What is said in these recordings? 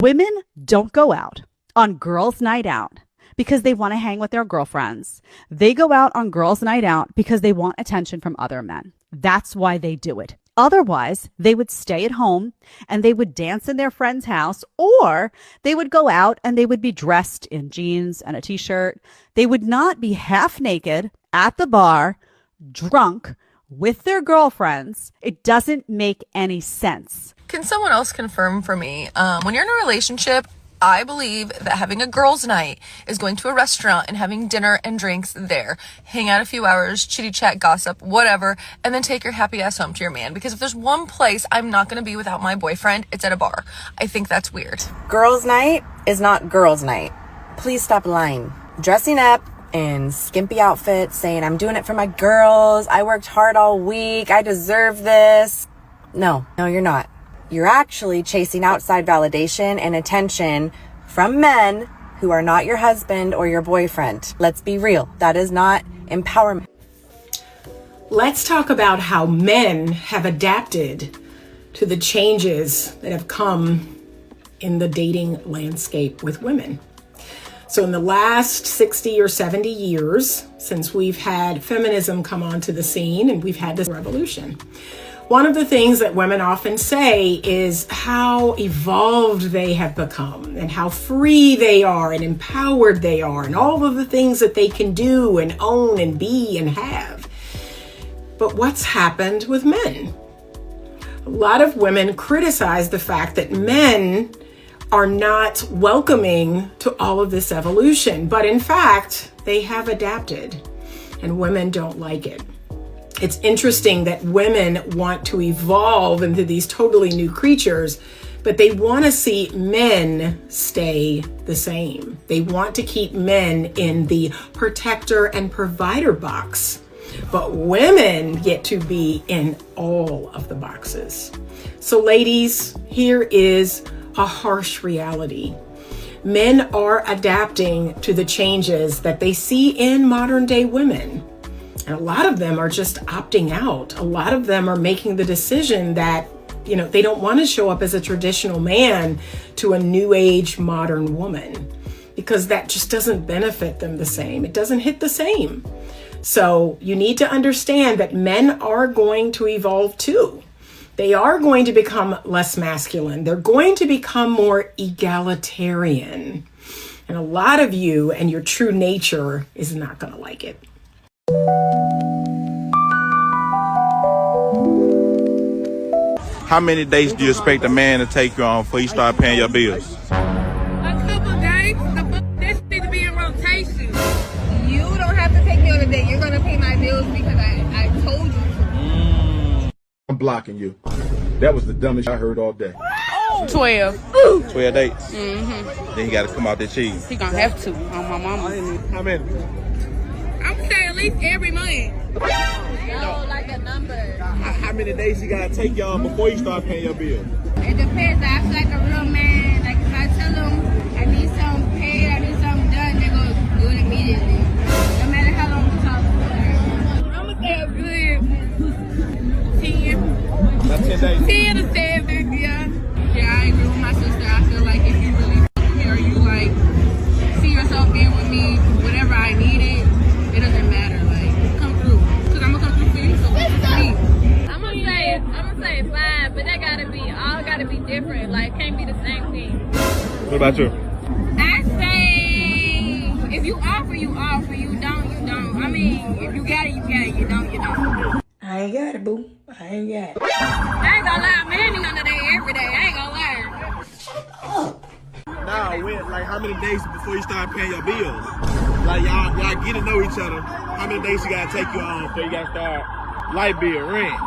Women don't go out on girls' night out because they want to hang with their girlfriends. They go out on girls' night out because they want attention from other men. That's why they do it. Otherwise, they would stay at home and they would dance in their friend's house, or they would go out and they would be dressed in jeans and a t-shirt. They would not be half naked at the bar, drunk with their girlfriends. It doesn't make any sense. Can someone else confirm for me? When you're in a relationship, I believe that having a girls' night is going to a restaurant and having dinner and drinks there, hang out a few hours, chitty chat, gossip, whatever, and then take your happy ass home to your man. Because if there's one place I'm not going to be without my boyfriend, it's at a bar. I think that's weird. Girls' night is not girls' night. Please stop lying. Dressing up in skimpy outfits, saying I'm doing it for my girls, I worked hard all week, I deserve this. No, you're not. You're actually chasing outside validation and attention from men who are not your husband or your boyfriend. Let's be real. That is not empowerment. Let's talk about how men have adapted to the changes that have come in the dating landscape with women. So in the last 60 or 70 years, since we've had feminism come onto the scene and we've had this revolution, one of the things that women often say is how evolved they have become and how free they are and empowered they are and all of the things that they can do and own and be and have. But what's happened with men? A lot of women criticize the fact that men are not welcoming to all of this evolution, but in fact, they have adapted and women don't like it. It's interesting that women want to evolve into these totally new creatures, but they want to see men stay the same. They want to keep men in the protector and provider box, but women get to be in all of the boxes. So ladies, here is a harsh reality. Men are adapting to the changes that they see in modern day women. And a lot of them are just opting out. A lot of them are making the decision that, they don't want to show up as a traditional man to a new age modern woman because that just doesn't benefit them the same. It doesn't hit the same. So you need to understand that men are going to evolve too. They are going to become less masculine. They're going to become more egalitarian. And a lot of you and your true nature is not going to like it. How many days do you expect a man to take you on before you start paying your bills? A couple days. This need to be in rotation. You don't have to take me on a date. You're gonna pay my bills because I told you to. I'm blocking you. That was the dumbest I heard all day. 12. 12 dates. Mm-hmm. Then you got to come out that cheese. He gonna have to on my mama. How many? I'm saying at least every month. No, like a number. How many days you got to take y'all before you start paying your bills? It depends. I feel like a real man. Like if I tell them I need something paid, I need something done, they're gonna do it immediately. No matter how long we talk for. I'm gonna say a good 10. About 10 days. 10 to 7, yeah. Yeah, I agree with my sister. I feel like if you really fuck with me or you like see yourself being with me, whatever I needed, it doesn't matter. Like, come through. Cause I'm gonna come through for you, so come through for me. I'm gonna say 5, but that gotta be different. Like, can't be the same thing. What about you? I say, if you offer, you offer. You don't, you don't. I mean, if you got it, you got it. You don't, you don't. I ain't got it, boo. I ain't got it. I ain't gonna lie, man, ain't under there every day. I ain't gonna lie. Now, how many days before you start paying your bills? Like, y'all get to know each other. How many days you got to take you on before you got to start light bill, rent? Yeah,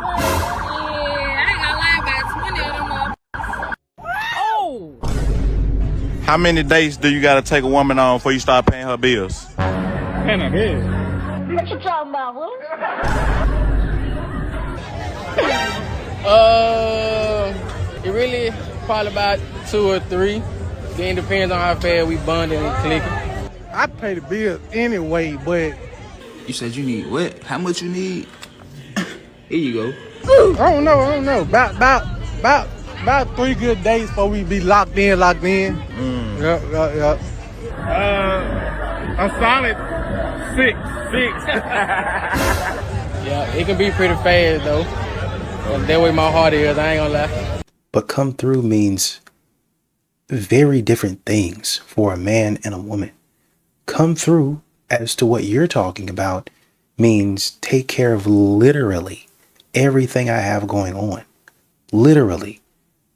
I ain't gonna lie, about 20 of them up. Oh! How many days do you got to take a woman on before you start paying her bills? What you talking about, bro? It really probably about 2 or 3. Then depends on how fast we bonding and clicking. I pay the bills anyway, but you said you need what? How much you need? Here you go. I don't know. About About 3 good days before we be locked in. Yep. A solid 6. Yeah, it can be pretty fast though. That way my heart is, I ain't gonna lie. But come through means very different things for a man and a woman. Come through, as to what you're talking about, means take care of literally everything I have going on. Literally.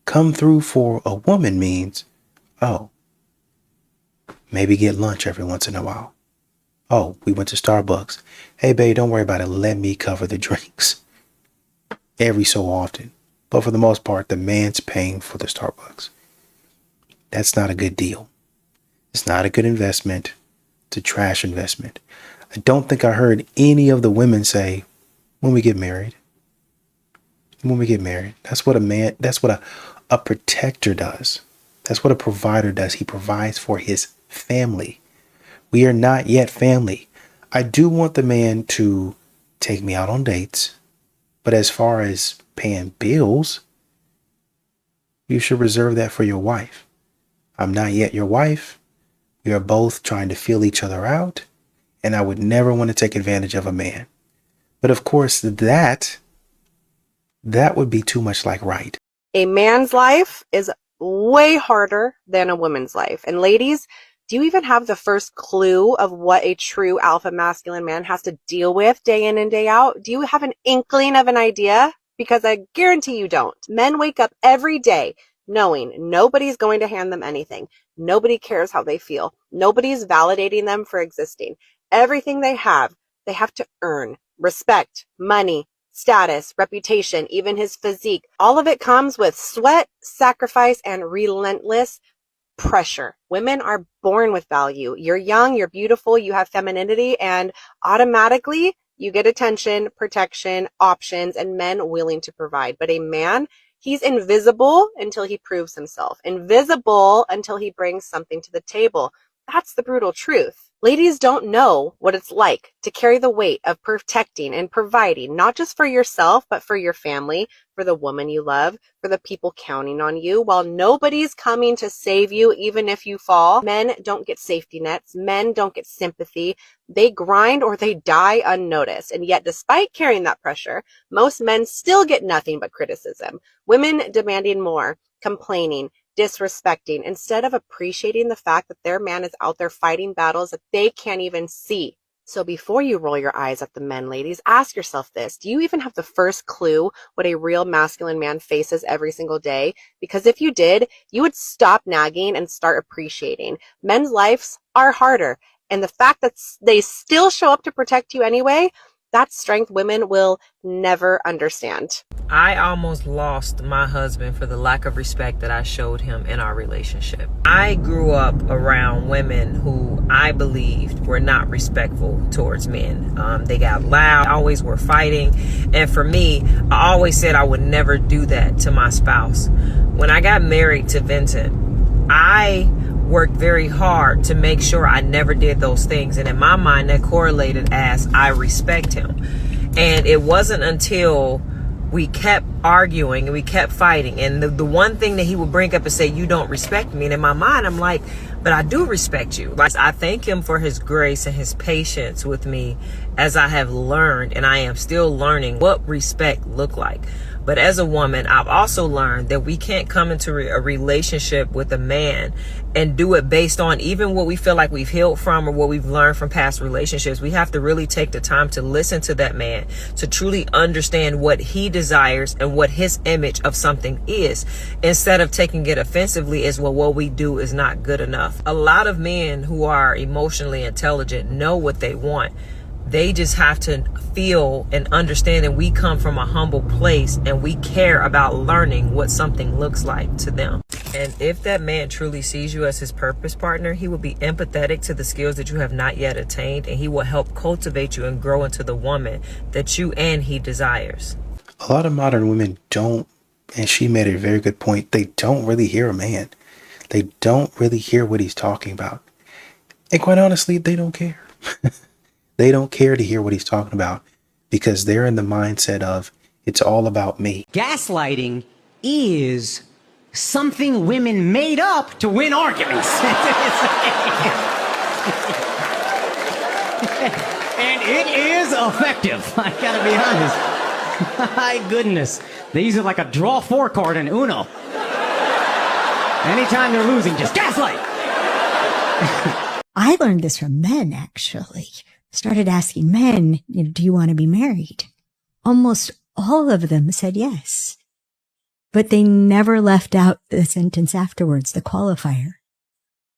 Come through for a woman means, oh, maybe get lunch every once in a while. Oh, we went to Starbucks. Hey, babe, don't worry about it. Let me cover the drinks. Every so often. But for the most part, the man's paying for the Starbucks. That's not a good deal. It's not a good investment. It's a trash investment. I don't think I heard any of the women say, when we get married. When we get married. That's what a protector does. That's what a provider does. He provides for his family. We are not yet family. I do want the man to take me out on dates, but as far as paying bills, you should reserve that for your wife. I'm not yet your wife. We are both trying to feel each other out, and I would never want to take advantage of a man. But of course, that would be too much like right. A man's life is way harder than a woman's life. And ladies, do you even have the first clue of what a true alpha masculine man has to deal with day in and day out? Do you have an inkling of an idea? Because I guarantee you don't. Men wake up every day knowing nobody's going to hand them anything. Nobody cares how they feel. Nobody's validating them for existing. Everything they have to earn. Respect, money, status, reputation, even his physique. All of it comes with sweat, sacrifice, and relentless pressure. Women are born with value. You're young, you're beautiful, you have femininity, and automatically you get attention, protection, options, and men willing to provide. But a man, he's invisible until he proves himself. Invisible until he brings something to the table. That's the brutal truth. Ladies don't know what it's like to carry the weight of protecting and providing, not just for yourself, but for your family, for the woman you love, for the people counting on you, while nobody's coming to save you even if you fall. Men don't get safety nets. Men don't get sympathy. They grind or they die unnoticed. And yet, despite carrying that pressure, most men still get nothing but criticism. Women demanding more, complaining, disrespecting, instead of appreciating the fact that their man is out there fighting battles that they can't even see. So before you roll your eyes at the men, ladies, ask yourself this. Do you even have the first clue what a real masculine man faces every single day? Because if you did, you would stop nagging and start appreciating. Men's lives are harder. And the fact that they still show up to protect you anyway, that's strength women will never understand. I almost lost my husband for the lack of respect that I showed him in our relationship. I grew up around women who I believed were not respectful towards men. They got loud, always were fighting. And for me, I always said I would never do that to my spouse. When I got married to Vincent, I worked very hard to make sure I never did those things. And in my mind, that correlated as I respect him. And it wasn't until we kept arguing and we kept fighting. And the one thing that he would bring up and say, you don't respect me. And in my mind, I'm like, but I do respect you. Like, I thank him for his grace and his patience with me as I have learned, and I am still learning what respect look like. But as a woman, I've also learned that we can't come into a relationship with a man and do it based on even what we feel like we've healed from or what we've learned from past relationships. We have to really take the time to listen to that man, to truly understand what he desires and what his image of something is, instead of taking it offensively as, well, what we do is not good enough. A lot of men who are emotionally intelligent know what they want. They just have to feel and understand that we come from a humble place and we care about learning what something looks like to them. And if that man truly sees you as his purpose partner, he will be empathetic to the skills that you have not yet attained, and he will help cultivate you and grow into the woman that you and he desires. A lot of modern women don't, and she made a very good point, they don't really hear a man. They don't really hear what he's talking about. And quite honestly, they don't care. They don't care to hear what he's talking about because they're in the mindset of it's all about me. Gaslighting is something women made up to win arguments. And it is effective. I gotta be honest. My goodness. These are like a draw 4 card in Uno. Anytime they're losing, just gaslight. I learned this from men, actually. Started asking men, do you want to be married? Almost all of them said yes. But they never left out the sentence afterwards, the qualifier.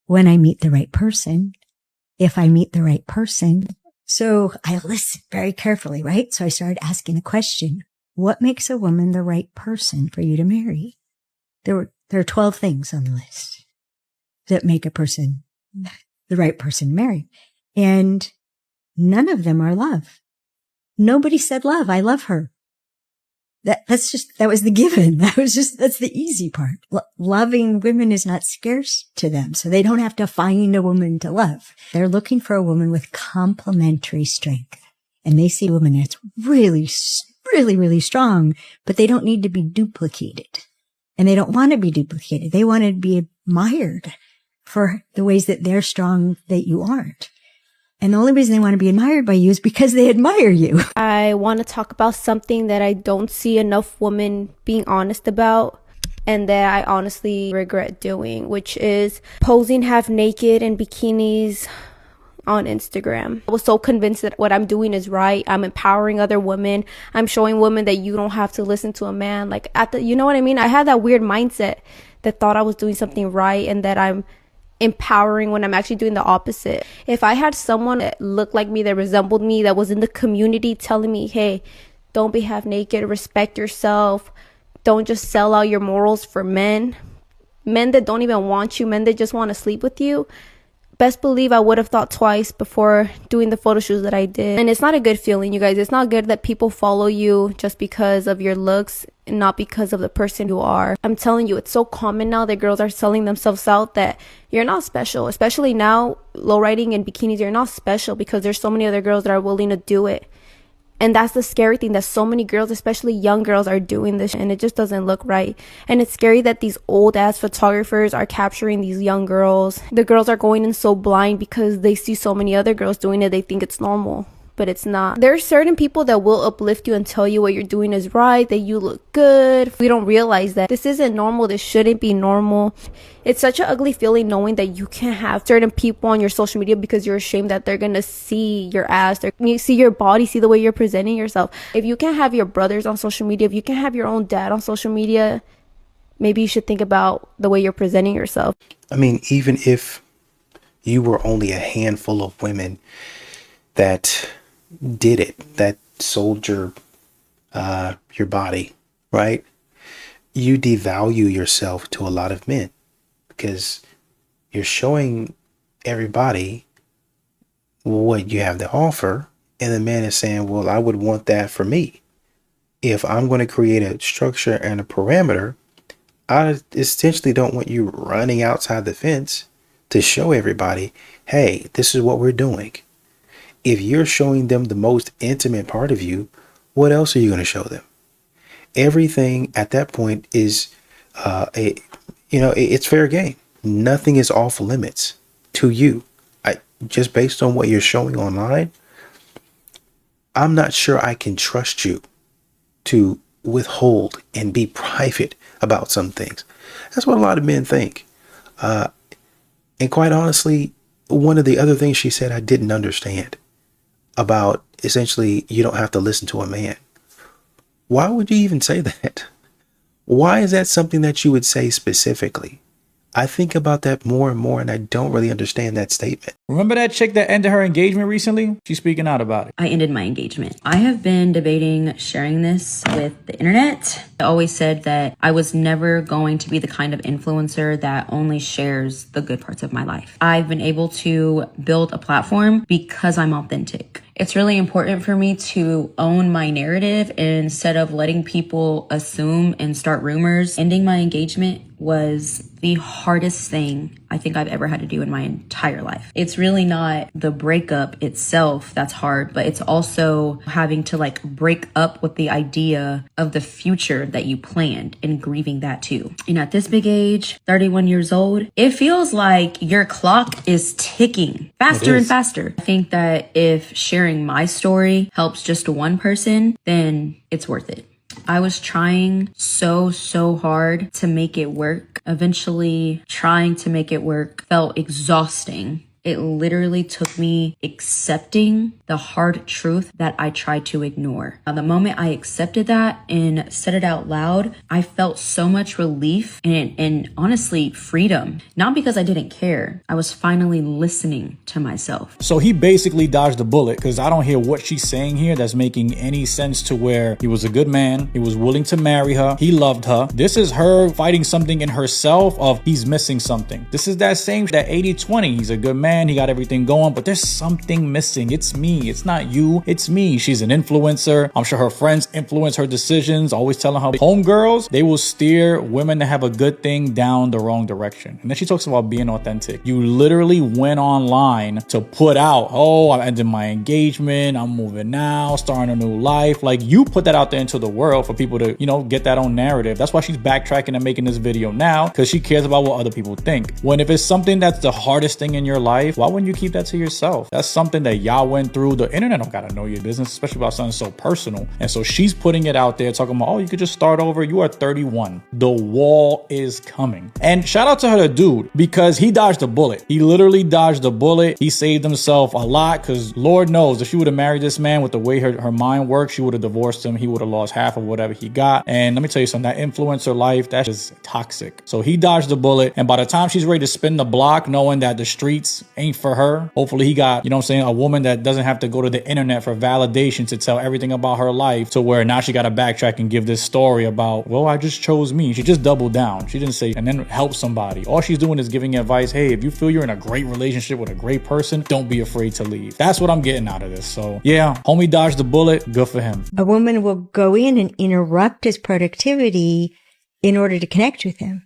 When I meet the right person, if I meet the right person. So I listened very carefully, right? So I started asking a question. What makes a woman the right person for you to marry? There are 12 things on the list that make a person the right person to marry. And none of them are love. Nobody said love. I love her. That was the given. That's the easy part. Loving women is not scarce to them. So they don't have to find a woman to love. They're looking for a woman with complementary strength. And they see a woman that's really, really, really strong, but they don't need to be duplicated. And they don't want to be duplicated. They want to be admired for the ways that they're strong that you aren't. And the only reason they want to be admired by you is because they admire you. I want to talk about something that I don't see enough women being honest about and that I honestly regret doing, which is posing half naked in bikinis on Instagram. I was so convinced that what I'm doing is right. I'm empowering other women. I'm showing women that you don't have to listen to a man. You know what I mean? I had that weird mindset that thought I was doing something right and that I'm empowering when I'm actually doing the opposite. If I had someone that looked like me, that resembled me, that was in the community telling me, hey, don't be half naked, respect yourself, don't just sell out your morals for men that don't even want you, men that just want to sleep with you, best believe I would have thought twice before doing the photo shoots that I did. And it's not a good feeling, you guys. It's not good that people follow you just because of your looks and not because of the person you are. I'm telling you, it's so common now that girls are selling themselves out that you're not special. Especially now, lowriding in bikinis, you're not special because there's so many other girls that are willing to do it. And that's the scary thing, that so many girls, especially young girls, are doing this, and it just doesn't look right. And it's scary that these old ass photographers are capturing these young girls. The girls are going in so blind because they see so many other girls doing it, they think it's normal. But it's not. There are certain people that will uplift you and tell you what you're doing is right, that you look good. We don't realize that this isn't normal. This shouldn't be normal. It's such an ugly feeling knowing that you can't have certain people on your social media because you're ashamed that they're gonna see your ass, you see your body, see the way you're presenting yourself. If you can't have your brothers on social media, if you can't have your own dad on social media, maybe you should think about the way you're presenting yourself. I mean, even if you were only a handful of women that did it, that sold your body, right? You devalue yourself to a lot of men because you're showing everybody what you have to offer, and the man is saying, well, I would want that for me. If I'm going to create a structure and a parameter, I essentially don't want you running outside the fence to show everybody, hey, this is what we're doing. If you're showing them the most intimate part of you, what else are you going to show them? Everything at that point is, it's fair game. Nothing is off limits to you. Just based on what you're showing online, I'm not sure I can trust you to withhold and be private about some things. That's what a lot of men think. And quite honestly, one of the other things she said I didn't understand about essentially you don't have to listen to a man. Why would you even say that? Why is that something that you would say specifically? I think about that more and more, and I don't really understand that statement. Remember that chick that ended her engagement recently? She's speaking out about it. I ended my engagement. I have been debating sharing this with the internet. I always said that I was never going to be the kind of influencer that only shares the good parts of my life. I've been able to build a platform because I'm authentic. It's really important for me to own my narrative instead of letting people assume and start rumors. Ending my engagement was the hardest thing I think I've ever had to do in my entire life. It's really not the breakup itself that's hard, but it's also having to like break up with the idea of the future that you planned and grieving that too. And at this big age, 31 years old, it feels like your clock is ticking faster and faster. I think that if sharing my story helps just one person, then it's worth it. I was trying so hard to make it work. Eventually, trying to make it work felt exhausting. It literally took me accepting the hard truth that I tried to ignore. The moment I accepted that and said it out loud, I felt so much relief and honestly freedom. Not because I didn't care. I was finally listening to myself. So he basically dodged a bullet, because I don't hear what she's saying here that's making any sense to where he was a good man. He was willing to marry her. He loved her. This is her fighting something in herself of he's missing something. This is that 80-20. He's a good man. He got everything going, but there's something missing. It's me. It's not you. It's me. She's an influencer. I'm sure her friends influence her decisions, always telling her homegirls, they will steer women that have a good thing down the wrong direction. And then she talks about being authentic. You literally went online to put out, oh, I ended my engagement. I'm moving now, starting a new life. Like, you put that out there into the world for people to, get that own narrative. That's why she's backtracking and making this video now, because she cares about what other people think. When if it's something that's the hardest thing in your life, why wouldn't you keep that to yourself? That's something that y'all went through. The internet don't gotta know your business, especially about something so personal. And so she's putting it out there, talking about, oh, you could just start over. You are 31. The wall is coming. And shout out to her, the dude, because he dodged a bullet. He literally dodged a bullet. He saved himself a lot, because Lord knows if she would have married this man with the way her mind works, she would have divorced him. He would have lost half of whatever he got. And let me tell you something, that influencer life, that's just toxic. So he dodged a bullet. And by the time she's ready to spin the block, knowing that the streets ain't for her, hopefully he got, a woman that doesn't have to go to the internet for validation to tell everything about her life, to where now she got to backtrack and give this story about, well, I just chose me. She just doubled down. She didn't say, and then help somebody. All she's doing is giving advice. Hey, if you feel you're in a great relationship with a great person, don't be afraid to leave. That's what I'm getting out of this. So yeah, homie dodged the bullet. Good for him. A woman will go in and interrupt his productivity in order to connect with him.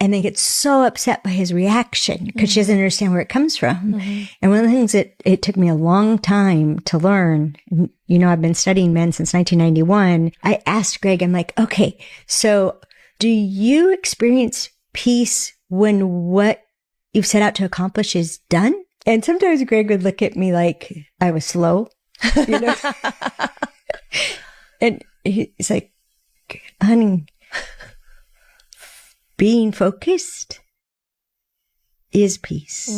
And they get so upset by his reaction because she doesn't understand where it comes from. And one of the things that it took me a long time to learn, I've been studying men since 1991. I asked Greg, I'm like, okay, so do you experience peace when what you've set out to accomplish is done? And sometimes Greg would look at me like I was slow, and he's like, honey, being focused is peace.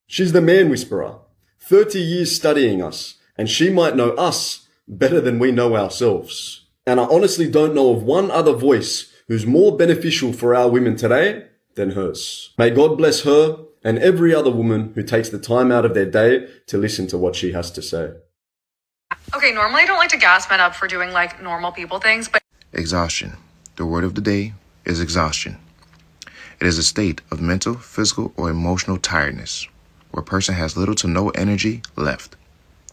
She's the man whisperer, 30 years studying us, and she might know us better than we know ourselves. And I honestly don't know of one other voice who's more beneficial for our women today than hers. May God bless her and every other woman who takes the time out of their day to listen to what she has to say. Okay, normally I don't like to gas men up for doing like normal people things, but exhaustion. The word of the day is exhaustion. It is a state of mental, physical, or emotional tiredness where a person has little to no energy left.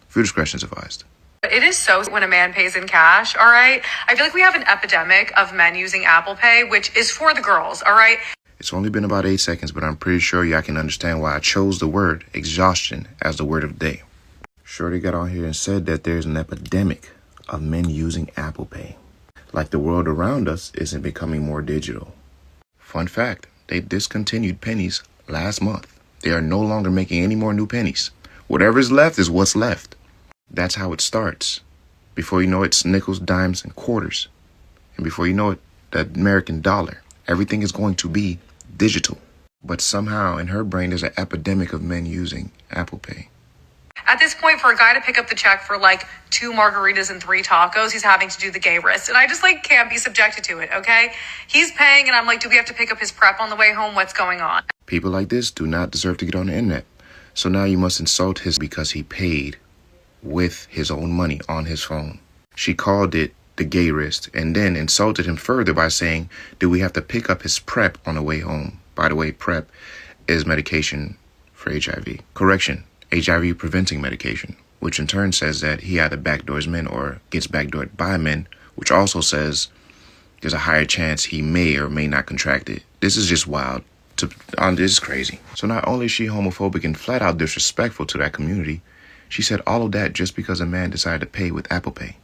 Food discretion is advised. it is so when a man pays in cash, all right? I feel like we have an epidemic of men using Apple Pay, which is for the girls, all right? It's only been about 8 seconds, but I'm pretty sure y'all can understand why I chose the word exhaustion as the word of the day. Shorty got on here and said that there's an epidemic of men using Apple Pay. Like the world around us isn't becoming more digital. Fun fact, they discontinued pennies last month. They are no longer making any more new pennies. Whatever's left is what's left. That's how it starts. Before you know it, it's nickels, dimes, and quarters. And before you know it, the American dollar. Everything is going to be digital. But somehow in her brain, there's an epidemic of men using Apple Pay. At this point, for a guy to pick up the check for like 2 margaritas and 3 tacos, he's having to do the gay wrist. And I just like can't be subjected to it, okay? He's paying and I'm like, do we have to pick up his prep on the way home? What's going on? People like this do not deserve to get on the internet. So now you must insult his because he paid with his own money on his phone. She called it the gay wrist and then insulted him further by saying, do we have to pick up his prep on the way home? By the way, prep is medication for HIV. Correction. HIV preventing medication, which in turn says that he either backdoors men or gets backdoored by men, which also says there's a higher chance he may or may not contract it. This is just wild. This is crazy. So not only is she homophobic and flat out disrespectful to that community, she said all of that just because a man decided to pay with Apple Pay.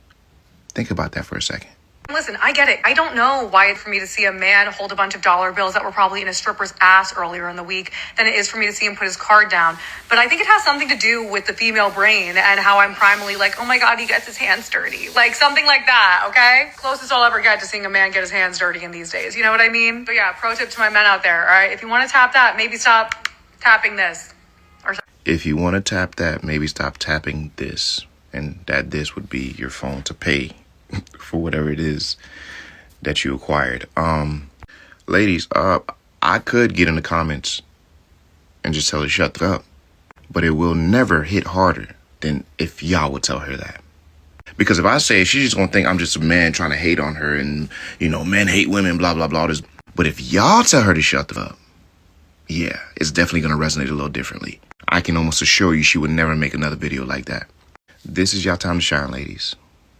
Think about that for a second. Listen, I get it. I don't know why it's for me to see a man hold a bunch of dollar bills that were probably in a stripper's ass earlier in the week than it is for me to see him put his card down. But I think it has something to do with the female brain and how I'm primally like, oh my God, he gets his hands dirty. Like something like that, okay? Closest I'll ever get to seeing a man get his hands dirty in these days. You know what I mean? So yeah, pro tip to my men out there, all right? If you want to tap that, maybe stop tapping this. If you want to tap that, maybe stop tapping this. And that this would be your phone to pay for whatever it is that you acquired. Ladies, I could get in the comments and just tell her shut the fuck up, but it will never hit harder than if y'all would tell her that. Because if I say she's just gonna think I'm just a man trying to hate on her and, you know, men hate women, blah, blah, blah. But if y'all tell her to shut the fuck up, yeah, it's definitely gonna resonate a little differently. I can almost assure you she would never make another video like that. This is y'all time to shine, ladies.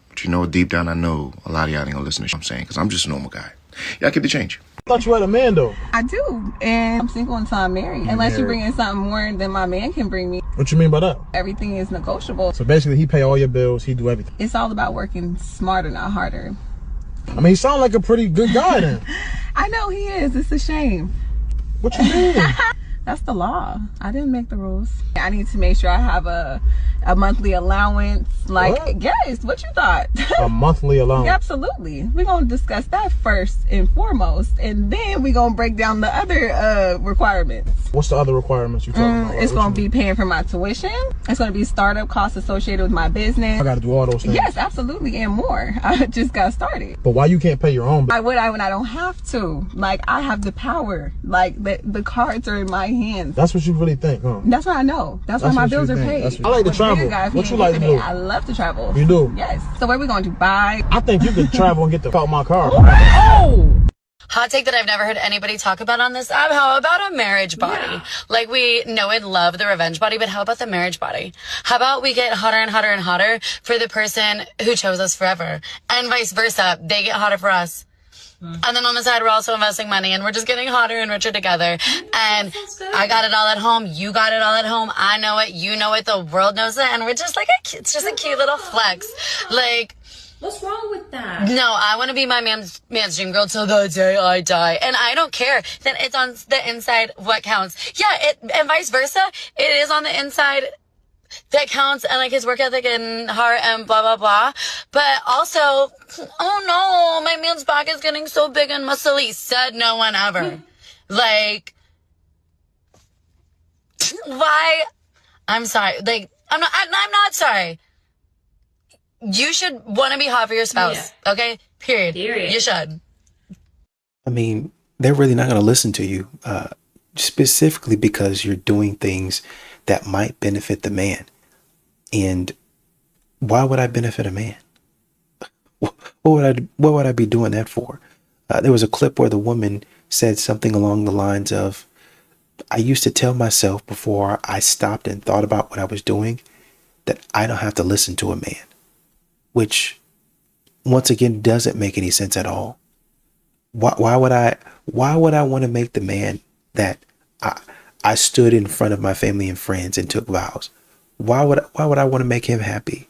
But you know, deep down, I know a lot of y'all ain't gonna listen to what I'm saying, because I'm just a normal guy. Y'all get the change. I thought you had a man, though. I do, and I'm single until I'm married. Unless you bring in something more than my man can bring me. What you mean by that? Everything is negotiable. So basically, he pay all your bills, he do everything. It's all about working smarter, not harder. I mean, he sounds like a pretty good guy then. I know he is. It's a shame. What you mean? That's the law. I didn't make the rules. I need to make sure I have a monthly allowance. Like, what? Yes, what you thought? A monthly allowance? Yeah, absolutely. We're going to discuss that first and foremost, and then we're going to break down the other requirements. What's the other requirements you talking about? It's going to be paying for my tuition. It's going to be startup costs associated with my business. I got to do all those things? Yes, absolutely, and more. I just got started. But why you can't pay your own bill? I would when I don't have to. Like, I have the power. Like, the cards are in my hands. That's what you really think, huh? That's what I know. That's why my bills are paid. I like to travel. What you like to do? I love to travel. You do? Yes. So where we going to Dubai? I think you could travel and get the out my car. Oh! Hot take that I've never heard anybody talk about on this app. How about a marriage body? Yeah. Like, we know and love the revenge body, but how about the marriage body? How about we get hotter and hotter and hotter for the person who chose us forever? And vice versa. They get hotter for us. And then on the side, we're also investing money and we're just getting hotter and richer together. And I got it all at home. You got it all at home. I know it. You know it. The world knows it. And we're just like, it's just a cute little flex. Like, what's wrong with that? No, I want to be my man's dream girl till the day I die. And I don't care that it's on the inside what counts. Yeah, and vice versa. It is on the inside that counts, and like his work ethic and heart and blah, blah, blah. But also, oh no, my man's back is getting so big and muscly. Said no one ever. Like, why? I'm sorry. Like, I'm not sorry. You should want to be hot for your spouse. Yeah. Okay? Period. You should. I mean, they're really not going to listen to you, specifically because you're doing things that might benefit the man. And why would I benefit a man? What would I be doing that for? There was a clip where the woman said something along the lines of, I used to tell myself before I stopped and thought about what I was doing that I don't have to listen to a man, which once again doesn't make any sense at all. Why would I want to make the man that I stood in front of my family and friends and took vows? Why would I want to make him happy?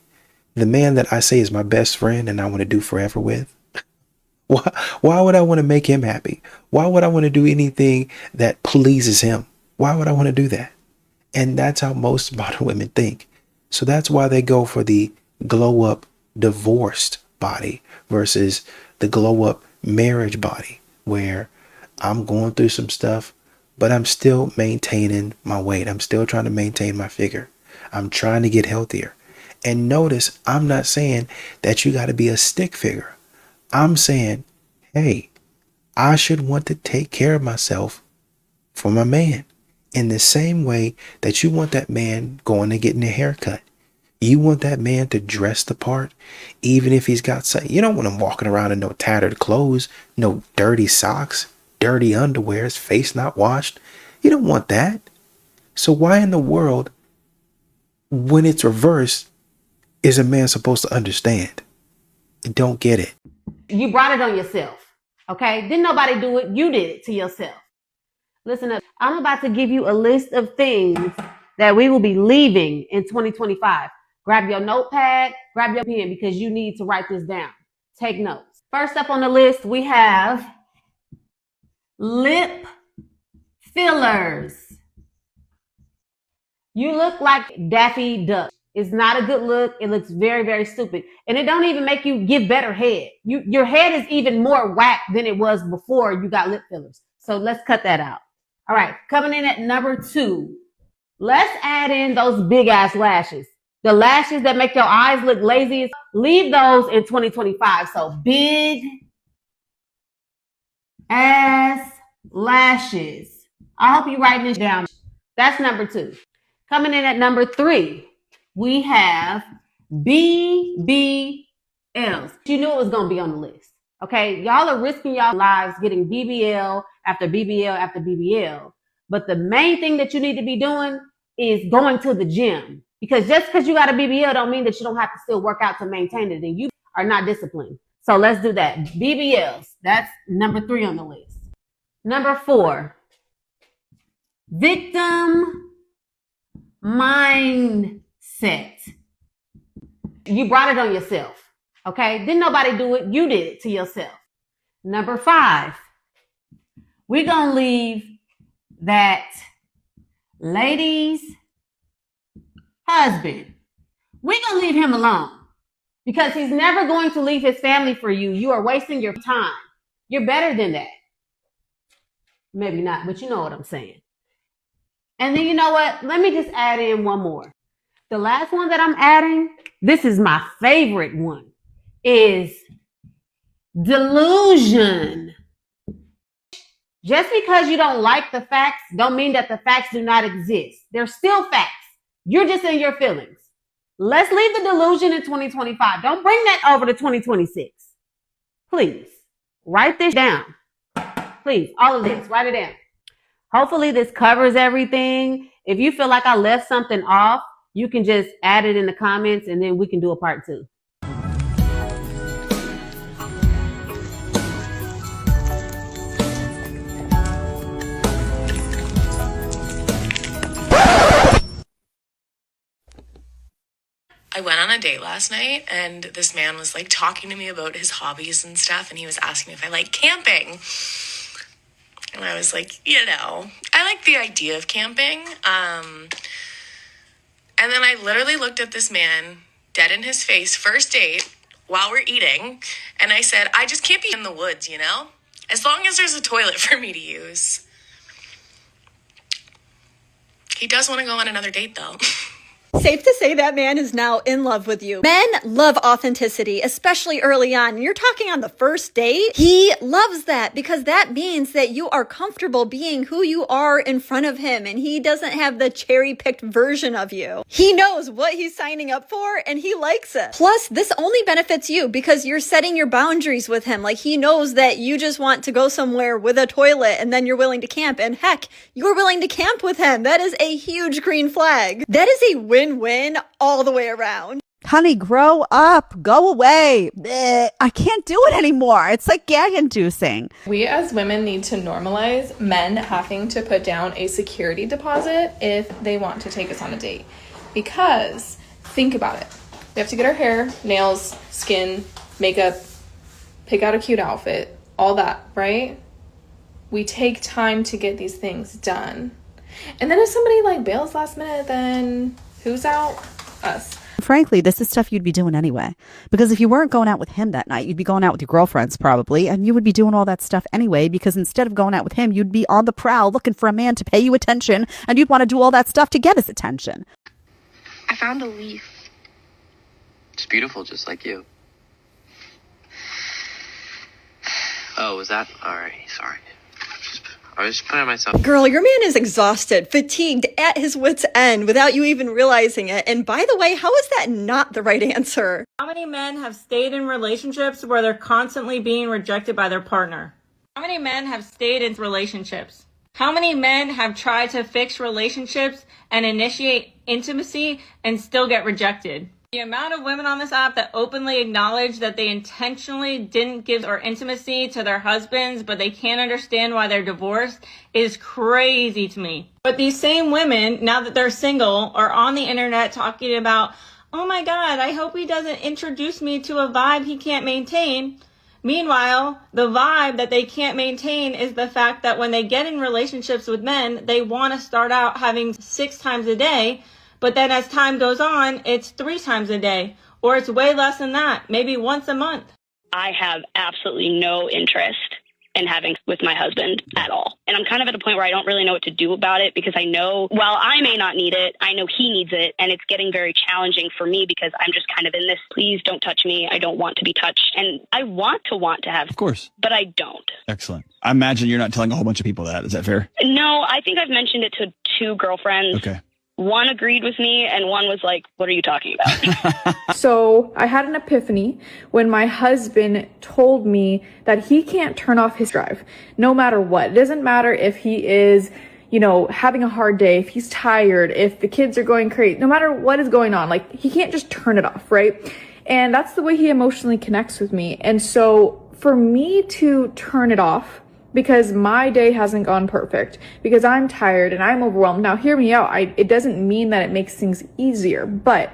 The man that I say is my best friend and I want to do forever with? Why would I want to make him happy? Why would I want to do anything that pleases him? Why would I want to do that? And that's how most modern women think. So that's why they go for the glow up divorced body versus the glow up marriage body, where I'm going through some stuff, but I'm still maintaining my weight. I'm still trying to maintain my figure. I'm trying to get healthier. And notice, I'm not saying that you got to be a stick figure. I'm saying, hey, I should want to take care of myself for my man in the same way that you want that man going and getting a haircut. You want that man to dress the part, even if he's got something. You don't want him walking around in no tattered clothes, no dirty socks, dirty underwear, his face not washed. You don't want that. So why in the world, when it's reversed, is a man supposed to understand? I don't get it. You brought it on yourself. Okay? Didn't nobody do it. You did it to yourself. Listen up. I'm about to give you a list of things that we will be leaving in 2025. Grab your notepad, grab your pen, because you need to write this down. Take notes. First up on the list, we have lip fillers. You look like Daffy Duck. It's not a good look. It looks very, very stupid. And it don't even make you give better head. Your head is even more whack than it was before you got lip fillers. So let's cut that out. All right, coming in at number 2. Let's add in those big ass lashes. The lashes that make your eyes look lazy. Leave those in 2025. So big ass lashes. I hope you're writing this down. That's number 2. Coming in at number 3, we have BBLs. You knew it was going to be on the list. Okay, y'all are risking y'all lives getting BBL after BBL after BBL. But the main thing that you need to be doing is going to the gym. Because just because you got a BBL don't mean that you don't have to still work out to maintain it. And you are not disciplined. So let's do that. BBLs. That's number 3 on the list. Number 4, victim mindset. You brought it on yourself. Okay? Didn't nobody do it. You did it to yourself. Number 5, we're going to leave that lady's husband. We're going to leave him alone because he's never going to leave his family for you. You are wasting your time. You're better than that. Maybe not, but you know what I'm saying. And then you know what? Let me just add in one more. The last one that I'm adding, this is my favorite one, is delusion. Just because you don't like the facts don't mean that the facts do not exist. They're still facts. You're just in your feelings. Let's leave the delusion in 2025. Don't bring that over to 2026. Please, write this down. Please, all of this, write it down. Hopefully this covers everything. If you feel like I left something off, you can just add it in the comments and then we can do a part 2. I went on a date last night and this man was like talking to me about his hobbies and stuff, and he was asking me if I like camping. And I was like, I like the idea of camping. And then I literally looked at this man dead in his face, first date, while we're eating. And I said, I just can't be in the woods, as long as there's a toilet for me to use. He does want to go on another date though. Safe to say that man is now in love with you. Men love authenticity, especially early on. You're talking on the first date. He loves that because that means that you are comfortable being who you are in front of him and he doesn't have the cherry-picked version of you. He knows what he's signing up for and he likes it. Plus, this only benefits you because you're setting your boundaries with him. Like he knows that you just want to go somewhere with a toilet and then you're willing to camp. And heck, you're willing to camp with him. That is a huge green flag. That is a win-win all the way around. Honey, grow up. Go away. Bleh, I can't do it anymore. It's like gag-inducing. We as women need to normalize men having to put down a security deposit if they want to take us on a date. Because, think about it. We have to get our hair, nails, skin, makeup, pick out a cute outfit, all that, right? We take time to get these things done. And then if somebody like bails last minute, then who's out? Us. Frankly, this is stuff you'd be doing anyway. Because if you weren't going out with him that night, you'd be going out with your girlfriends probably, and you would be doing all that stuff anyway, because instead of going out with him, you'd be on the prowl looking for a man to pay you attention, and you'd want to do all that stuff to get his attention. I found a leaf. It's beautiful, just like you. Oh, was that? Alright, sorry. I was just putting myself. Girl, your man is exhausted, fatigued, at his wit's end without you even realizing it. And by the way, how is that not the right answer? How many men have stayed in relationships where they're constantly being rejected by their partner? How many men have stayed in relationships? How many men have tried to fix relationships and initiate intimacy and still get rejected? The amount of women on this app that openly acknowledge that they intentionally didn't give or intimacy to their husbands, but they can't understand why they're divorced is crazy to me. But these same women, now that they're single, are on the internet talking about, oh my God, I hope he doesn't introduce me to a vibe he can't maintain. Meanwhile, the vibe that they can't maintain is the fact that when they get in relationships with men, they want to start out having 6 times a day. But then as time goes on, it's 3 times a day, or it's way less than that, maybe once a month. I have absolutely no interest in having with my husband at all. And I'm kind of at a point where I don't really know what to do about it, because I know, while I may not need it, I know he needs it. And it's getting very challenging for me because I'm just kind of in this, please don't touch me. I don't want to be touched. And I want to have, of course, but I don't. Excellent. I imagine you're not telling a whole bunch of people that. Is that fair? No, I think I've mentioned it to 2 girlfriends. Okay. One agreed with me and one was like, what are you talking about? So I had an epiphany when my husband told me that he can't turn off his drive no matter what. It doesn't matter if he is, having a hard day, if he's tired, if the kids are going crazy, no matter what is going on, like he can't just turn it off, right? And that's the way he emotionally connects with me. And so for me to turn it off, because my day hasn't gone perfect, because I'm tired and I'm overwhelmed. Now, hear me out. It doesn't mean that it makes things easier, but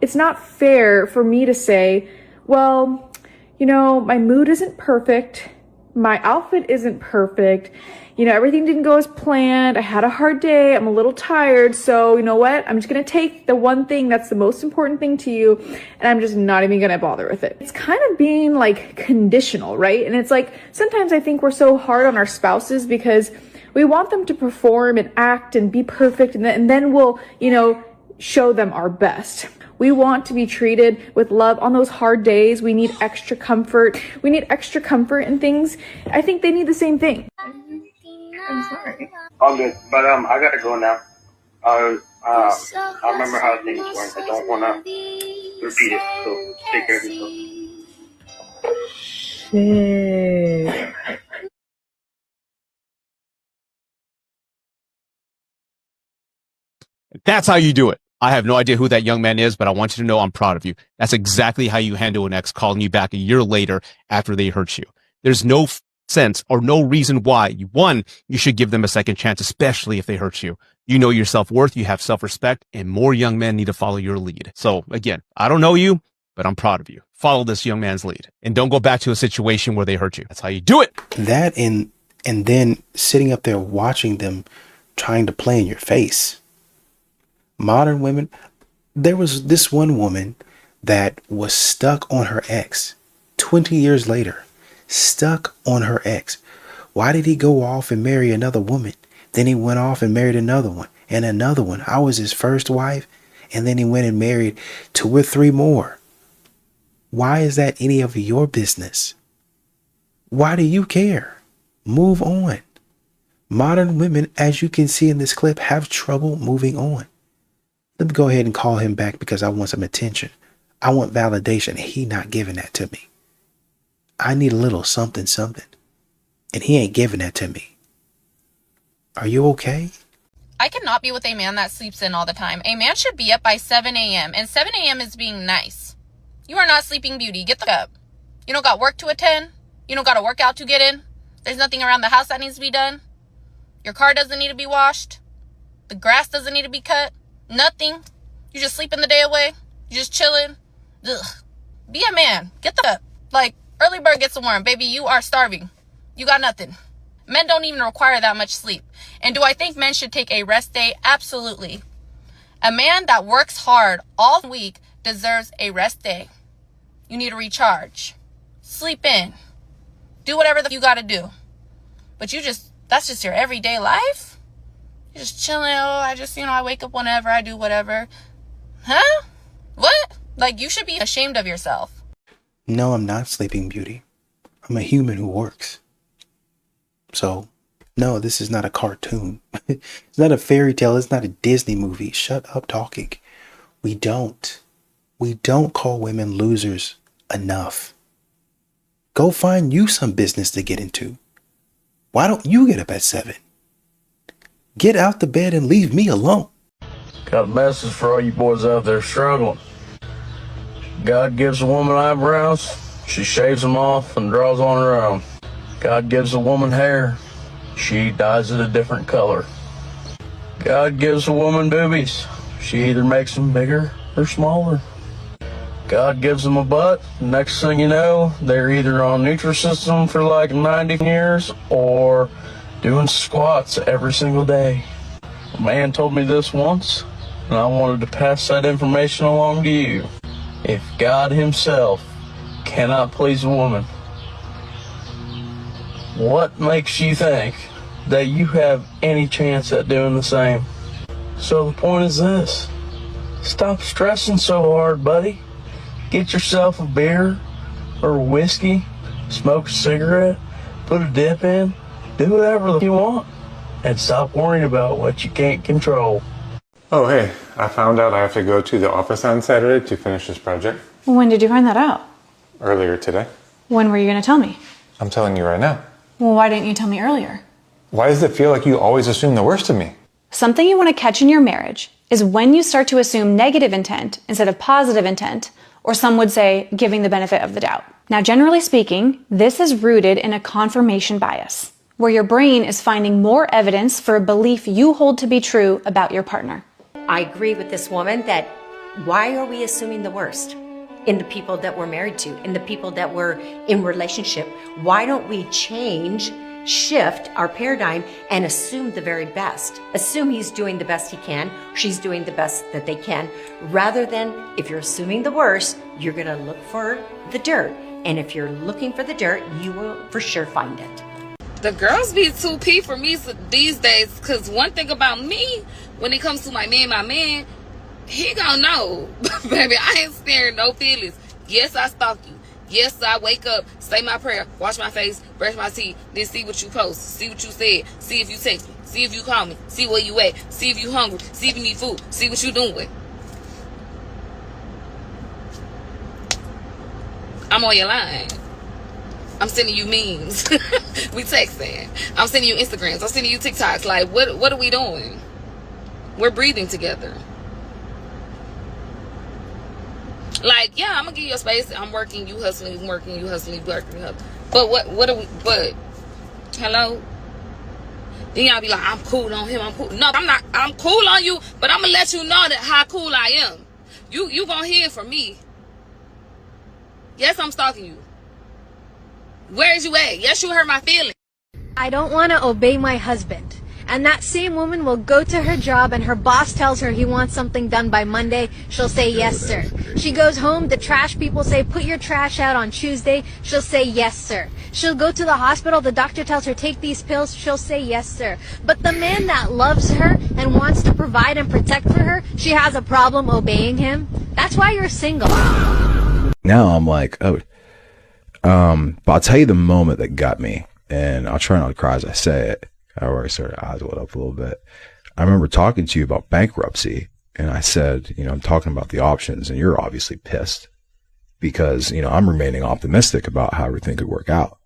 it's not fair for me to say, well, my mood isn't perfect. My outfit isn't perfect. Everything didn't go as planned. I had a hard day. I'm a little tired. So you know what? I'm just going to take the one thing that's the most important thing to you, and I'm just not even going to bother with it. It's kind of being like conditional, right? And it's like, sometimes I think we're so hard on our spouses because we want them to perform and act and be perfect. And then we'll, show them our best. We want to be treated with love on those hard days. We need extra comfort. We need extra comfort in things. I think they need the same thing. I'm sorry. All good, but I gotta go now. I remember how things went. I don't wanna repeat it, so take care of yourself. Shit. That's how you do it. I have no idea who that young man is, but I want you to know I'm proud of you. That's exactly how you handle an ex calling you back a year later after they hurt you. There's no sense or no reason why. One, you should give them a second chance, especially if they hurt you. You know your self-worth, you have self-respect, and more young men need to follow your lead. So again, I don't know you, but I'm proud of you. Follow this young man's lead and don't go back to a situation where they hurt you. That's how you do it. That and then sitting up there watching them trying to play in your face. Modern women, there was this one woman that was stuck on her ex 20 years later, stuck on her ex. Why did he go off and marry another woman? Then he went off and married another one and another one. I was his first wife. And then he went and married 2 or 3 more. Why is that any of your business? Why do you care? Move on. Modern women, as you can see in this clip, have trouble moving on. Let me go ahead and call him back because I want some attention. I want validation. He not giving that to me. I need a little something. And he ain't giving that to me. Are you okay? I cannot be with a man that sleeps in all the time. A man should be up by 7 a.m. And 7 a.m. is being nice. You are not Sleeping Beauty. Get the fuck up. You don't got work to attend. You don't got a workout to get in. There's nothing around the house that needs to be done. Your car doesn't need to be washed. The grass doesn't need to be cut. Nothing. You just sleeping the day away. You just chilling. Ugh. Be a man. Get the up. Like, early bird gets the worm. Baby, you are starving. You got nothing. Men don't even require that much sleep. And do I think men should take a rest day? Absolutely. A man that works hard all week deserves a rest day. You need to recharge. Sleep in. Do whatever you got to do. But that's just your everyday life? You're just chilling. Oh, I wake up whenever, I do whatever. Huh? What? Like, you should be ashamed of yourself. No, I'm not Sleeping Beauty. I'm a human who works. So, no, this is not a cartoon. It's not a fairy tale. It's not a Disney movie. Shut up talking. We don't call women losers enough. Go find you some business to get into. Why don't you get up at 7? Get out the bed and leave me alone. Got a message for all you boys out there struggling. God gives a woman eyebrows, she shaves them off and draws on her own. God gives a woman hair, she dyes it a different color. God gives a woman boobies, she either makes them bigger or smaller. God gives them a butt, next thing you know, they're either on Nutrisystem for like 90 years or doing squats every single day. A man told me this once, and I wanted to pass that information along to you. If God himself cannot please a woman, what makes you think that you have any chance at doing the same? So the point is this: stop stressing so hard, buddy. Get yourself a beer or whiskey, smoke a cigarette, put a dip in, do whatever you want, and stop worrying about what you can't control. Oh, hey, I found out I have to go to the office on Saturday to finish this project. When did you find that out? Earlier today. When were you going to tell me? I'm telling you right now. Well, why didn't you tell me earlier? Why does it feel like you always assume the worst of me? Something you want to catch in your marriage is when you start to assume negative intent instead of positive intent, or some would say giving the benefit of the doubt. Now, generally speaking, this is rooted in a confirmation bias, where your brain is finding more evidence for a belief you hold to be true about your partner. I agree with this woman that why are we assuming the worst in the people that we're married to, in the people that we're in relationship? Why don't we shift our paradigm and assume the very best? Assume he's doing the best he can, she's doing the best that they can, rather than if you're assuming the worst, you're going to look for the dirt. And if you're looking for the dirt, you will for sure find it. The girls be 2P for me these days, because one thing about me, when it comes to my man, he gonna know. Baby, I ain't sparing no feelings. Yes, I stalk you. Yes, I wake up, say my prayer, wash my face, brush my teeth, then see what you post, see what you said, see if you text me, see if you call me, see where you at, see if you hungry, see if you need food, see what you doing. I'm on your line. I'm sending you memes. We texting. I'm sending you Instagrams. I'm sending you TikToks. Like, what are we doing? We're breathing together. Like, yeah, I'm gonna give you a space. I'm working, you hustling, you working, you hustling, you working. But what are we? But hello. Then y'all be like, I'm cool on him. I'm cool. No, I'm not. I'm cool on you, but I'm gonna let you know that how cool I am. You gonna hear from me. Yes, I'm stalking you. Where is you at? Yes, you hurt my feelings. I don't want to obey my husband. And that same woman will go to her job and her boss tells her he wants something done by Monday. She'll say, yes, sir. She goes home. The trash people say, put your trash out on Tuesday. She'll say, yes, sir. She'll go to the hospital. The doctor tells her, take these pills. She'll say, yes, sir. But the man that loves her and wants to provide and protect for her, she has a problem obeying him. That's why you're single. Now I'm like, oh, but I'll tell you the moment that got me, and I'll try not to cry as I say it. I already started eyes went up a little bit. I remember talking to you about bankruptcy, and I said, I'm talking about the options, and you're obviously pissed because, I'm remaining optimistic about how everything could work out.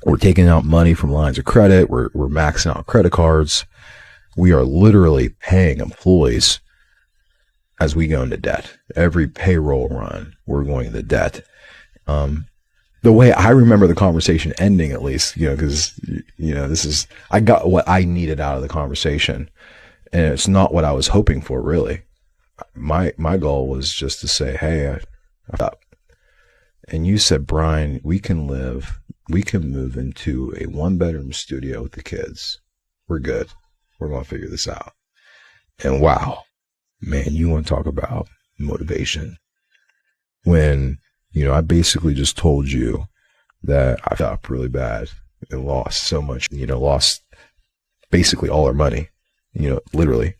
We're taking out money from lines of credit. We're maxing out credit cards. We are literally paying employees as we go into debt. Every payroll run, we're going into debt. The way I remember the conversation ending, at least, because, I got what I needed out of the conversation, and it's not what I was hoping for, really. My goal was just to say, hey, I'm up. And you said, Brian, we can move into a 1-bedroom studio with the kids. We're good. We're going to figure this out. And wow, man, you want to talk about motivation. When, I basically just told you that I felt up really bad and lost so much, lost basically all our money, literally,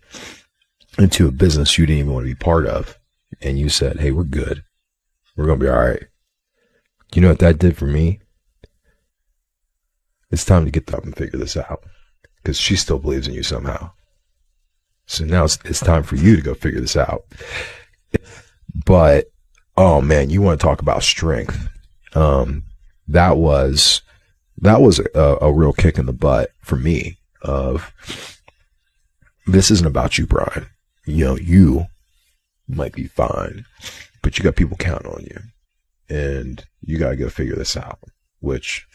into a business you didn't even want to be part of. And you said, hey, we're good. We're going to be all right. You know what that did for me? It's time to get up and figure this out, because she still believes in you somehow. So now it's time for you to go figure this out. But oh man, you want to talk about strength. That was a real kick in the butt for me of, this isn't about you, Brian. You might be fine, but you got people counting on you, and you gotta go figure this out, which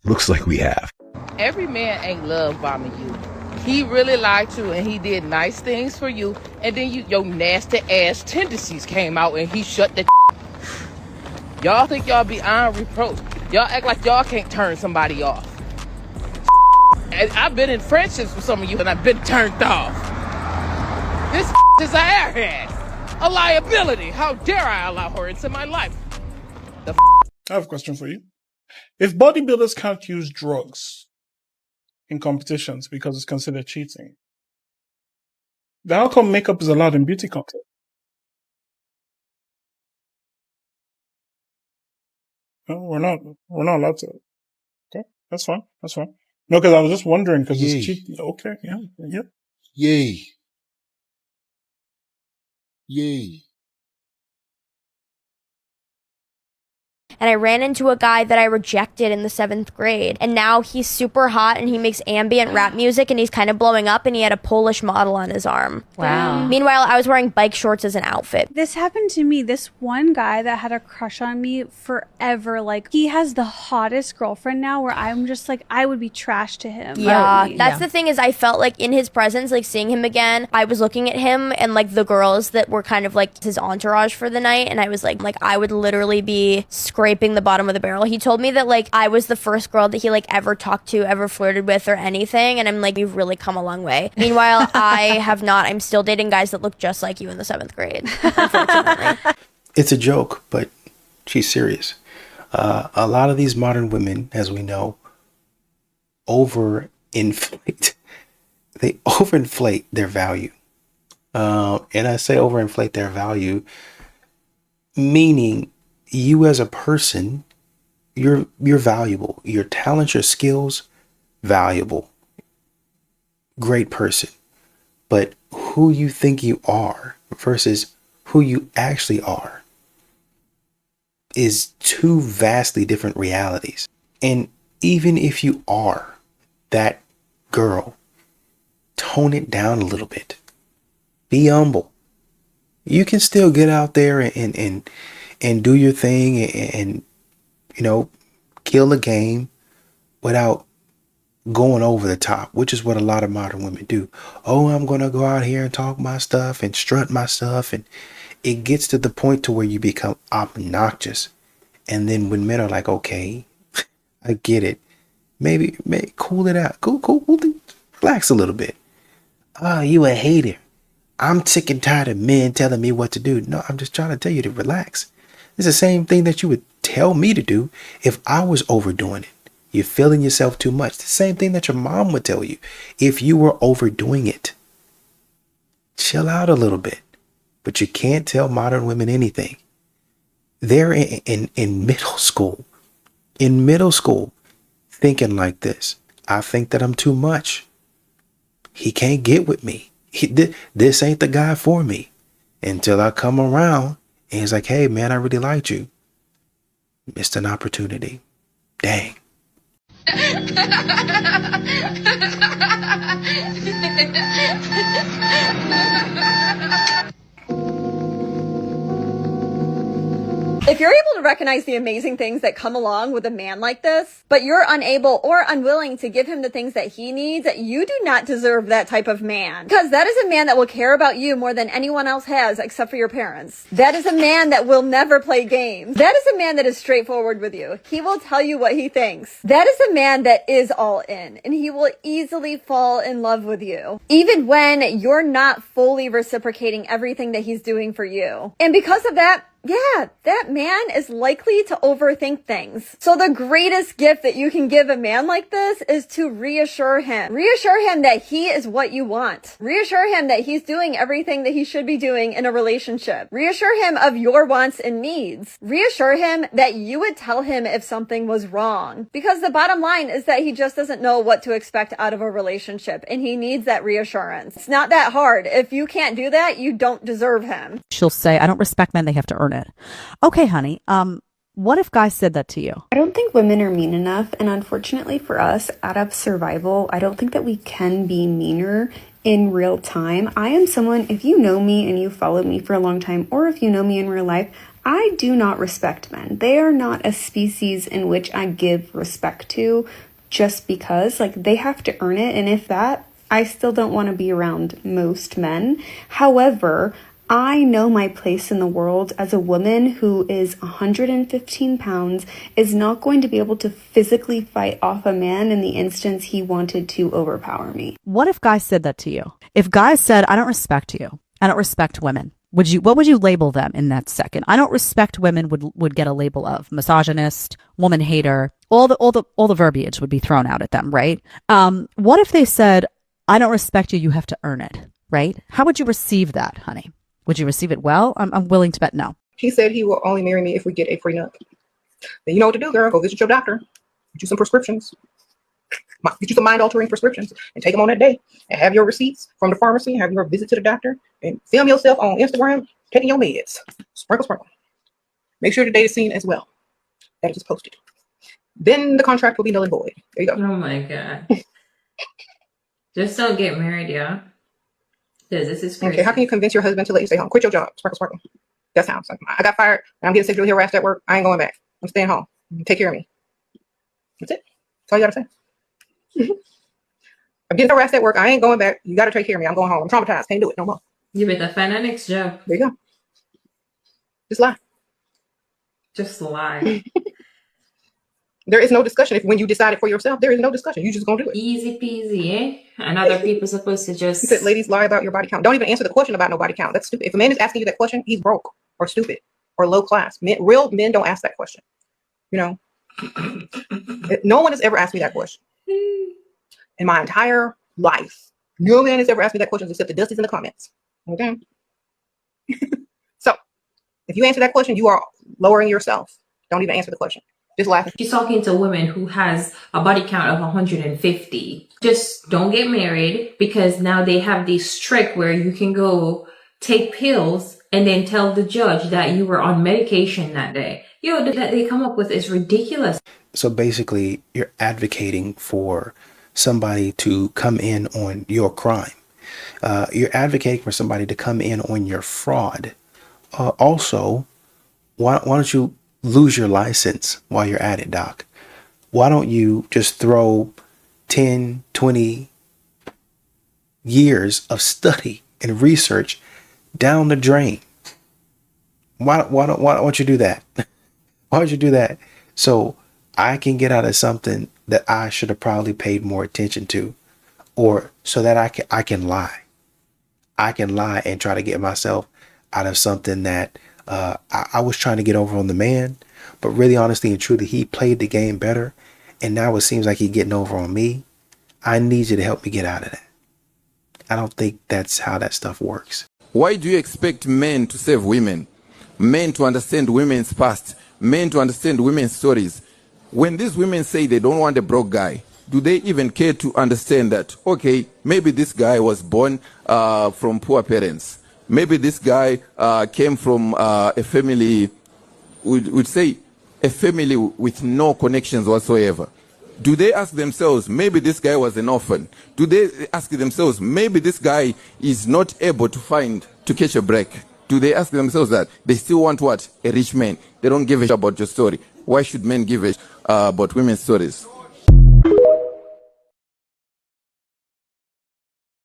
looks like we have. Every man ain't love bombing you. He really liked you and he did nice things for you, and then your nasty ass tendencies came out and he shut the Y'all think y'all beyond reproach. Y'all act like y'all can't turn somebody off. And I've been in friendships with some of you and I've been turned off. This is an airhead, a liability. How dare I allow her into my life? I have a question for you. If bodybuilders can't use drugs in competitions because it's considered cheating, then how come makeup is allowed in beauty contests? No, we're not allowed to. Okay, that's fine. No, because I was just wondering because it's cheating. Okay, yeah. Yay. And I ran into a guy that I rejected in the 7th grade. And now he's super hot and he makes ambient rap music and he's kind of blowing up and he had a Polish model on his arm. Wow. Meanwhile, I was wearing bike shorts as an outfit. This happened to me. This one guy that had a crush on me forever. Like, he has the hottest girlfriend now where I'm just like, I would be trash to him. Yeah, that's the thing is I felt like in his presence, like seeing him again, I was looking at him and like the girls that were kind of like his entourage for the night. And I was like I would literally be scraping the bottom of the barrel. He told me that like I was the first girl that he like ever talked to, ever flirted with or anything. And I'm like, you've really come a long way. Meanwhile, I have not. I'm still dating guys that look just like you in the 7th grade. Unfortunately. It's a joke, but she's serious. A lot of these modern women, as we know, overinflate. They overinflate their value. And I say overinflate their value, meaning you as a person, you're valuable. Your talents, your skills, valuable. Great person. But who you think you are versus who you actually are is two vastly different realities. And even if you are that girl, tone it down a little bit. Be humble. You can still get out there and do your thing and kill the game without going over the top, which is what a lot of modern women do. Oh, I'm going to go out here and talk my stuff and strut my stuff. And it gets to the point to where you become obnoxious. And then when men are like, okay, I get it. Maybe cool it out. Cool. Relax a little bit. Oh, you a hater. I'm sick and tired of men telling me what to do. No, I'm just trying to tell you to relax. It's the same thing that you would tell me to do if I was overdoing it. You're feeling yourself too much. The same thing that your mom would tell you if you were overdoing it. Chill out a little bit. But you can't tell modern women anything. They're in middle school. In middle school, thinking like this. I think that I'm too much. He can't get with me. This ain't the guy for me. Until I come around and he's like, hey, man, I really liked you. Missed an opportunity. Dang. If you're able to recognize the amazing things that come along with a man like this, but you're unable or unwilling to give him the things that he needs, you do not deserve that type of man. Because that is a man that will care about you more than anyone else has except for your parents. That is a man that will never play games. That is a man that is straightforward with you. He will tell you what he thinks. That is a man that is all in, and he will easily fall in love with you, even when you're not fully reciprocating everything that he's doing for you. And because of that, yeah, that man is likely to overthink things. So the greatest gift that you can give a man like this is to reassure him. Reassure him that he is what you want. Reassure him that he's doing everything that he should be doing in a relationship. Reassure him of your wants and needs. Reassure him that you would tell him if something was wrong. Because the bottom line is that he just doesn't know what to expect out of a relationship, and he needs that reassurance. It's not that hard. If you can't do that, you don't deserve him. She'll say, I don't respect men, they have to earn it. Okay, honey. What if guys said that to you? I don't think women are mean enough, and unfortunately for us, out of survival, I don't think that we can be meaner in real time. I am someone, if you know me and you followed me for a long time, or if you know me in real life, I do not respect men. They are not a species in which I give respect to just because, like, they have to earn it. And if that, I still don't want to be around most men. However, I know my place in the world as a woman who is 115 pounds, is not going to be able to physically fight off a man in the instance he wanted to overpower me. What if guys said that to you? If guys said, I don't respect you, I don't respect women, what would you label them in that second? I don't respect women would get a label of misogynist, woman hater, all the verbiage would be thrown out at them, right? What if they said, I don't respect you, you have to earn it, right? How would you receive that, honey? Would you receive it well? I'm willing to bet no. He said he will only marry me if we get a prenup. Then you know what to do, girl. Go visit your doctor. Get you some prescriptions. Get you some mind-altering prescriptions and take them on that day. And have your receipts from the pharmacy. Have your visit to the doctor. And film yourself on Instagram taking your meds. Sprinkle, sprinkle. Make sure the date is seen as well. That is posted. Then the contract will be null and void. There you go. Oh my God. Just don't get married, yeah. Because this is crazy. Okay, how can you convince your husband to let you stay home? Quit your job. Sparkle, sparkle. That's how. I got fired and I'm getting sexually harassed at work. I ain't going back. I'm staying home. Take care of me. That's it. That's all you gotta say. I'm getting harassed at work. I ain't going back. You gotta take care of me. I'm going home. I'm traumatized. Can't do it no more. You better find a next job. There you go. Just lie. Just lie. There is no discussion. If when you decide it for yourself, there is no discussion. You just gonna do it. Easy peasy, eh? And other people supposed to just... He said, ladies lie about your body count. Don't even answer the question about no body count. That's stupid. If a man is asking you that question, he's broke or stupid or low class. Real men don't ask that question. You know? No one has ever asked me that question. In my entire life. No man has ever asked me that question except the Dusties in the comments. Okay? So, if you answer that question, you are lowering yourself. Don't even answer the question. Just laugh. She's talking to a woman who has a body count of 150. Just don't get married, because now they have this trick where you can go take pills and then tell the judge that you were on medication that day. Yo, that they come up with is ridiculous. So basically, you're advocating for somebody to come in on your crime. You're advocating for somebody to come in on your fraud. Also, why don't you lose your license while you're at it, Doc? Why don't you just throw 10, 20 years of study and research down the drain? Why don't you do that? Why don't you do that? So I can get out of something that I should have probably paid more attention to, or so that I can lie. I can lie and try to get myself out of something that I was trying to get over on the man, but really, honestly and truly, he played the game better, and now it seems like he's getting over on me. I need you to help me get out of that. I don't think that's how that stuff works. Why do you expect men to save women? Men to understand women's past? Men to understand women's stories? When these women say they don't want a broke guy, do they even care to understand that, okay, maybe this guy was born from poor parents. Maybe this guy came from a family, would say, a family with no connections whatsoever. Do they ask themselves, maybe this guy was an orphan? Do they ask themselves, maybe this guy is not able to catch a break? Do they ask themselves that? They still want what? A rich man. They don't give a shit about your story. Why should men give a shit about women's stories?